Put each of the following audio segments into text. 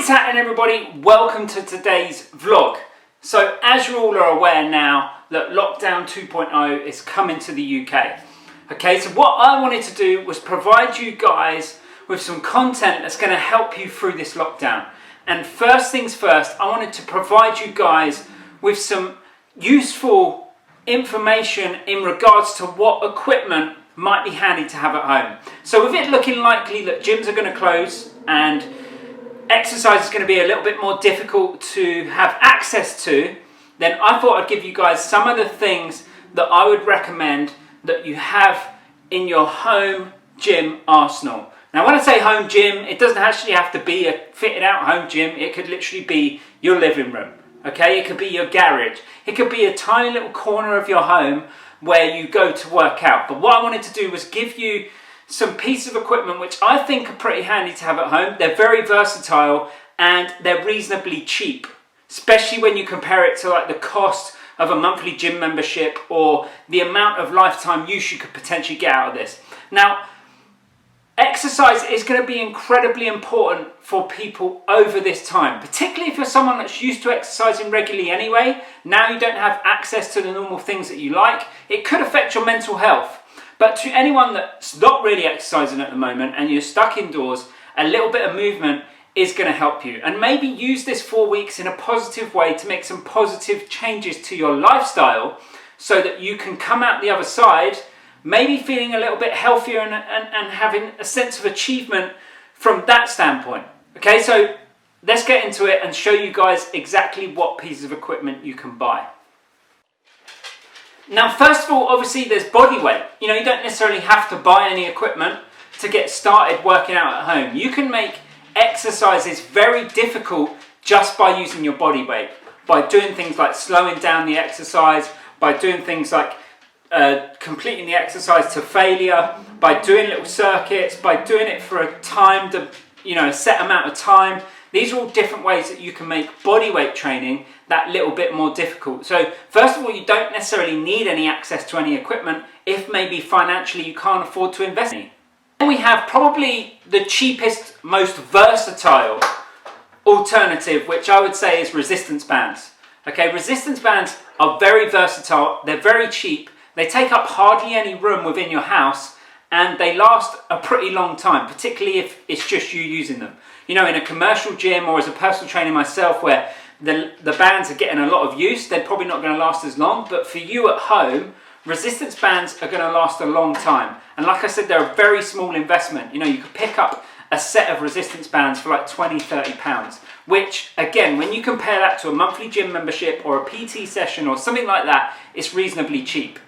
What's happening, everybody? Welcome to today's vlog. So as you all are aware now that lockdown 2.0 is coming to the UK. Okay, so what I wanted to do was provide you guys with some content that's going to help you through this lockdown. And first things first, I wanted to provide you guys with some useful information in regards to what equipment might be handy to have at home. So with it looking likely that gyms are going to close and exercise is going to be a little bit more difficult to have access to, then I thought I'd give you guys some of the things that I would recommend that you have in your home gym arsenal. Now when I say home gym, it doesn't actually have to be a fitted out home gym. It could literally be your living room, okay? It could be your garage. It could be a tiny little corner of your home where you go to work out. But what I wanted to do was give you some pieces of equipment which I think are pretty handy to have at home. They're very versatile and they're reasonably cheap, especially when you compare it to like the cost of a monthly gym membership or the amount of lifetime use you could potentially get out of this. Now, exercise is going to be incredibly important for people over this time, particularly if you're someone that's used to exercising regularly anyway. Now you don't have access to the normal things that you like. It could affect your mental health. But to anyone that's not really exercising at the moment and you're stuck indoors, a little bit of movement is going to help you. And maybe use this 4 weeks in a positive way to make some positive changes to your lifestyle so that you can come out the other side maybe feeling a little bit healthier and having a sense of achievement from that standpoint. Okay, so let's get into it and show you guys exactly what pieces of equipment you can buy. Now, first of all, obviously there's body weight. You know, you don't necessarily have to buy any equipment to get started working out at home. You can make exercises very difficult just by using your body weight, by doing things like slowing down the exercise, by doing things like completing the exercise to failure, by doing little circuits, by doing it for a timed, a set amount of time. These are all different ways that you can make body weight training that little bit more difficult. So first of all, you don't necessarily need any access to any equipment if maybe financially you can't afford to invest in it. Then we have probably the cheapest, most versatile alternative, which I would say is resistance bands. Okay, resistance bands are very versatile, they're very cheap, they take up hardly any room within your house, and they last a pretty long time, particularly if it's just you using them. You know, in a commercial gym or as a personal trainer myself where the bands are getting a lot of use, they're probably not going to last as long. But for you at home, resistance bands are going to last a long time. And like I said, they're a very small investment. You know, you could pick up a set of resistance bands for like 20, 30 pounds, which again, when you compare that to a monthly gym membership or a PT session or something like that, it's reasonably cheap.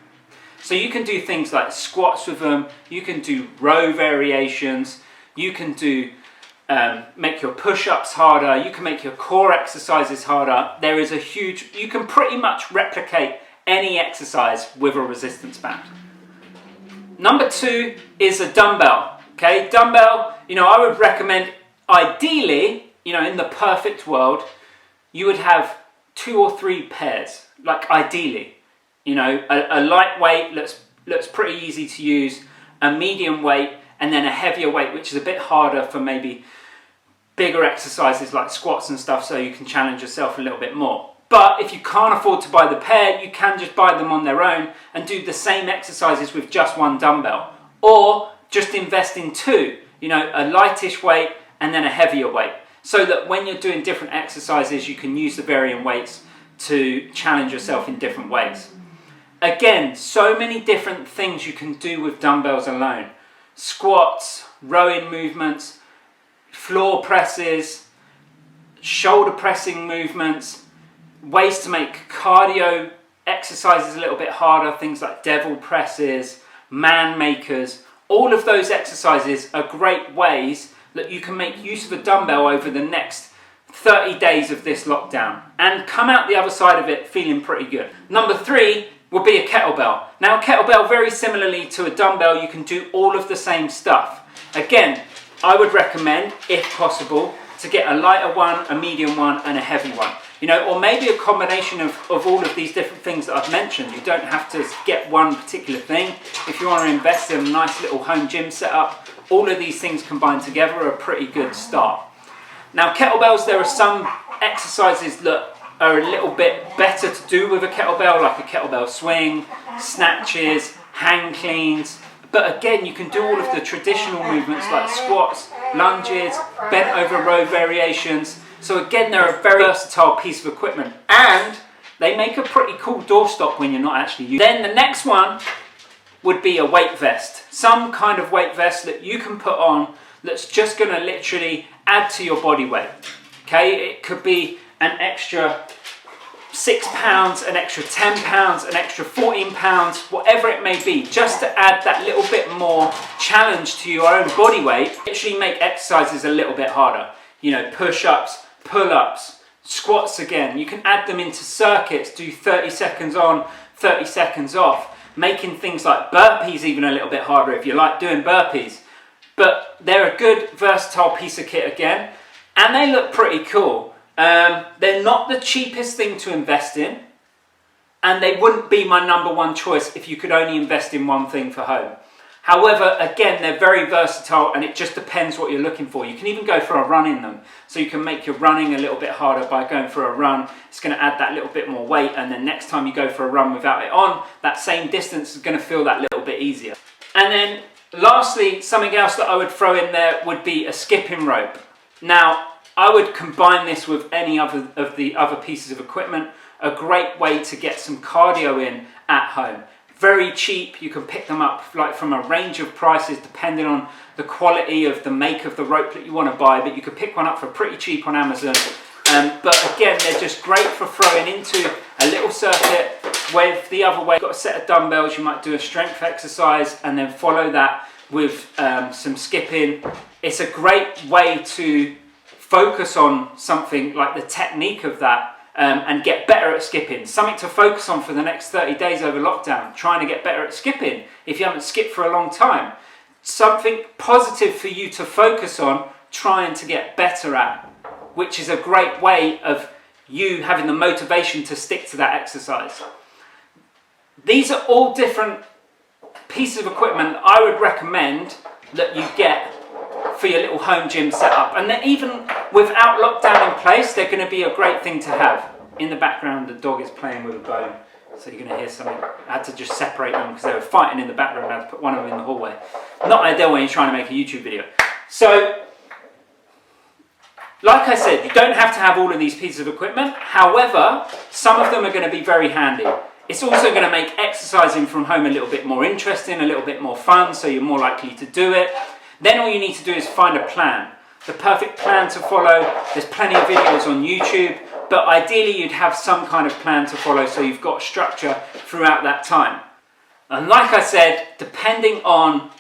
So you can do things like squats with them, you can do row variations, you can do make your push-ups harder, you can make your core exercises harder. There is you can pretty much replicate any exercise with a resistance band. Number 2 is a dumbbell. Okay, dumbbell, I would recommend ideally, in the perfect world, you would have 2 or 3 pairs, like ideally. A lightweight that's pretty easy to use, a medium weight, and then a heavier weight, which is a bit harder for maybe bigger exercises like squats and stuff, so you can challenge yourself a little bit more. But if you can't afford to buy the pair, you can just buy them on their own and do the same exercises with just one dumbbell. Or just invest in 2, a lightish weight and then a heavier weight, so that when you're doing different exercises, you can use the varying weights to challenge yourself in different ways. Again, so many different things you can do with dumbbells alone. Squats, rowing movements, floor presses, shoulder pressing movements, ways to make cardio exercises a little bit harder, things like devil presses, man makers. All of those exercises are great ways that you can make use of a dumbbell over the next 30 days of this lockdown and come out the other side of it feeling pretty good. Number 3 would be a kettlebell. Now a kettlebell, very similarly to a dumbbell, you can do all of the same stuff. Again, I would recommend, if possible, to get a lighter one, a medium one, and a heavy one. Or maybe a combination of all of these different things that I've mentioned. You don't have to get one particular thing. If you want to invest in a nice little home gym setup, all of these things combined together are a pretty good start. Now kettlebells, there are some exercises that are a little bit better to do with a kettlebell, like a kettlebell swing, snatches, hang cleans. But again, you can do all of the traditional movements like squats, lunges, bent over row variations. So again, they're a very versatile piece of equipment, and they make a pretty cool doorstop when you're not actually using it. Then the next one would be a weight vest. Some kind of weight vest that you can put on that's just going to literally add to your body weight. Okay, it could be an extra 6 pounds, an extra 10 pounds, an extra 14 pounds, whatever it may be, just to add that little bit more challenge to your own body weight. Actually make exercises a little bit harder. You know, push-ups, pull-ups, squats again. You can add them into circuits, do 30 seconds on, 30 seconds off, making things like burpees even a little bit harder if you like doing burpees. But they're a good versatile piece of kit again, and they look pretty cool. They're not the cheapest thing to invest in, and they wouldn't be my number one choice if you could only invest in one thing for home. However, again, they're very versatile, and it just depends what you're looking for. You can even go for a run in them, so you can make your running a little bit harder by going for a run. It's going to add that little bit more weight, and then next time you go for a run without it on, that same distance is going to feel that little bit easier. And then lastly, something else that I would throw in there would be a skipping rope. Now, I would combine this with any other of the other pieces of equipment. A great way to get some cardio in at home. Very cheap, you can pick them up like from a range of prices depending on the quality of the make of the rope that you want to buy, but you could pick one up for pretty cheap on Amazon. But again, they're just great for throwing into a little circuit. With the other way, you've got a set of dumbbells, you might do a strength exercise and then follow that with some skipping. It's a great way to focus on something like the technique of that and get better at skipping. Something to focus on for the next 30 days over lockdown, trying to get better at skipping if you haven't skipped for a long time. Something positive for you to focus on, trying to get better at, which is a great way of you having the motivation to stick to that exercise. These are all different pieces of equipment I would recommend that you get for your little home gym setup, and then even without lockdown in place, they're going to be a great thing to have. In the background, the dog is playing with a bone, so you're going to hear something. I had to just separate them because they were fighting in the background. I had to put one of them in the hallway. Not ideal when you're trying to make a YouTube video. So, like I said, you don't have to have all of these pieces of equipment. However, some of them are going to be very handy. It's also going to make exercising from home a little bit more interesting, a little bit more fun, so you're more likely to do it. Then all you need to do is find a plan, the perfect plan to follow. There's plenty of videos on YouTube, but ideally you'd have some kind of plan to follow so you've got structure throughout that time. And like I said, depending on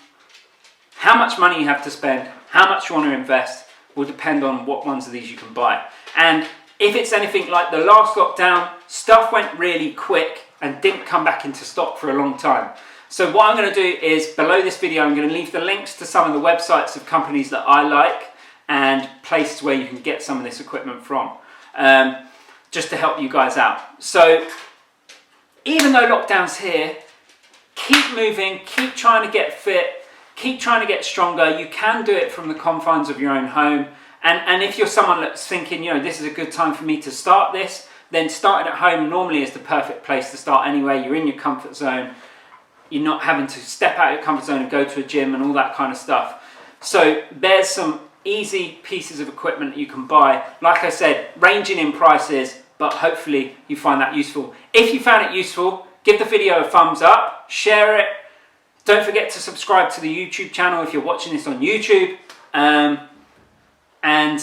how much money you have to spend, how much you want to invest, will depend on what ones of these you can buy. And if it's anything like the last lockdown, stuff went really quick and didn't come back into stock for a long time. So what I'm going to do is, below this video, I'm going to leave the links to some of the websites of companies that I like and places where you can get some of this equipment from, just to help you guys out. So even though lockdown's here, keep moving, keep trying to get fit, keep trying to get stronger. You can do it from the confines of your own home. And if you're someone that's thinking, you know, this is a good time for me to start this, then starting at home normally is the perfect place to start anyway. You're in your comfort zone. You're not having to step out of your comfort zone and go to a gym and all that kind of stuff. So there's some easy pieces of equipment that you can buy. Like I said, ranging in prices, but hopefully you find that useful. If you found it useful, give the video a thumbs up, share it. Don't forget to subscribe to the YouTube channel if you're watching this on YouTube. And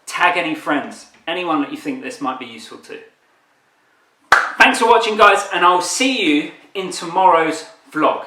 tag any friends, anyone that you think this might be useful to. Thanks for watching, guys, and I'll see you in tomorrow's vlog.